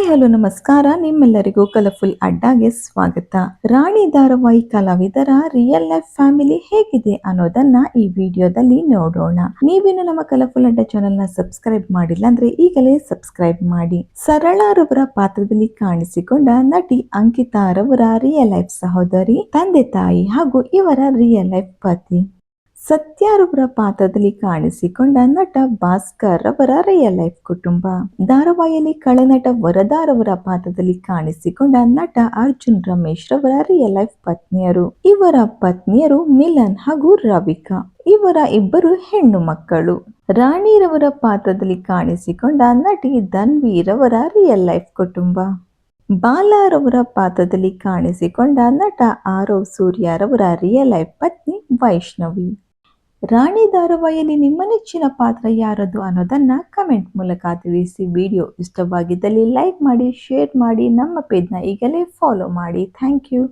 Hi hello ನಮಸ್ಕಾರ. ನಿಮ್ಮೆಲ್ಲರಿಗೂ colourful ಅಡ್ಡಾಗೆ ಸ್ವಾಗತ. ರಾಣಿ ಧಾರಾವಾಹಿ ಕಲಾವಿದರ ರಿಯಲ್ ಲೈಫ್ ಫ್ಯಾಮಿಲಿ ಹೇಗಿದೆ ಅನ್ನೋದನ್ನ ಈ ವಿಡಿಯೋದಲ್ಲಿ ನೋಡೋಣ. ನೀವೇನು ನಮ್ಮ ಕಲರ್ಫುಲ್ ಅಡ್ಡ ಚಾನೆಲ್ ನ ಸಬ್ಸ್ಕ್ರೈಬ್ ಮಾಡಿಲ್ಲ ಅಂದ್ರೆ ಈಗಲೇ ಸಬ್ಸ್ಕ್ರೈಬ್ ಮಾಡಿ. ಸರಳಾರವರ ಪಾತ್ರದಲ್ಲಿ ಕಾಣಿಸಿಕೊಂಡ ನಟಿ ಅಂಕಿತಾ ರವರ ರಿಯಲ್ ಲೈಫ್ ಸಹೋದರಿ, ತಂದೆ ತಾಯಿ ಹಾಗೂ ಇವರ ರಿಯಲ್ ಲೈಫ್ ಪತಿ. ಸತ್ಯಾರವರ ಪಾತ್ರದಲ್ಲಿ ಕಾಣಿಸಿಕೊಂಡ ನಟ ಭಾಸ್ಕರ್ ರವರ ರಿಯಲ್ ಲೈಫ್ ಕುಟುಂಬ. ಧಾರಾವಾಹಿಯಲ್ಲಿ ಖಳನಟ ವರದಾರವರ ಪಾತ್ರದಲ್ಲಿ ಕಾಣಿಸಿಕೊಂಡ ನಟ ಅರ್ಜುನ್ ರಮೇಶ್ ರವರ ರಿಯಲ್ ಲೈಫ್ ಪತ್ನಿಯರು. ಇವರ ಪತ್ನಿಯರು ಮಿಲನ್ ಹಾಗೂ ರವಿಕಾ. ಇವರ ಇಬ್ಬರು ಹೆಣ್ಣು ಮಕ್ಕಳು. ರಾಣಿರವರ ಪಾತ್ರದಲ್ಲಿ ಕಾಣಿಸಿಕೊಂಡ ನಟಿ ಧನ್ವಿ ರವರ ರಿಯಲ್ ಲೈಫ್ ಕುಟುಂಬ. ಬಾಲಾರವರ ಪಾತ್ರದಲ್ಲಿ ಕಾಣಿಸಿಕೊಂಡ ನಟ ಆರವ್ ಸೂರ್ಯ ರವರ ರಿಯಲ್ ಲೈಫ್ ಪತ್ನಿ ವೈಷ್ಣವಿ. ರಾಣಿ ಧಾರಾವಾಹಿಯಲ್ಲಿ ನಿಮ್ಮ ನೆಚ್ಚಿನ ಪಾತ್ರ ಯಾರದು ಅನ್ನೋದನ್ನ ಕಮೆಂಟ್ ಮೂಲಕ ತಿಳಿಸಿ. ವಿಡಿಯೋ ಇಷ್ಟವಾಗಿದ್ದಲ್ಲಿ ಲೈಕ್ ಮಾಡಿ, ಶೇರ್ ಮಾಡಿ, ನಮ್ಮ ಪೇಜ್ನ ಈಗಲೇ ಫಾಲೋ ಮಾಡಿ. Thank you.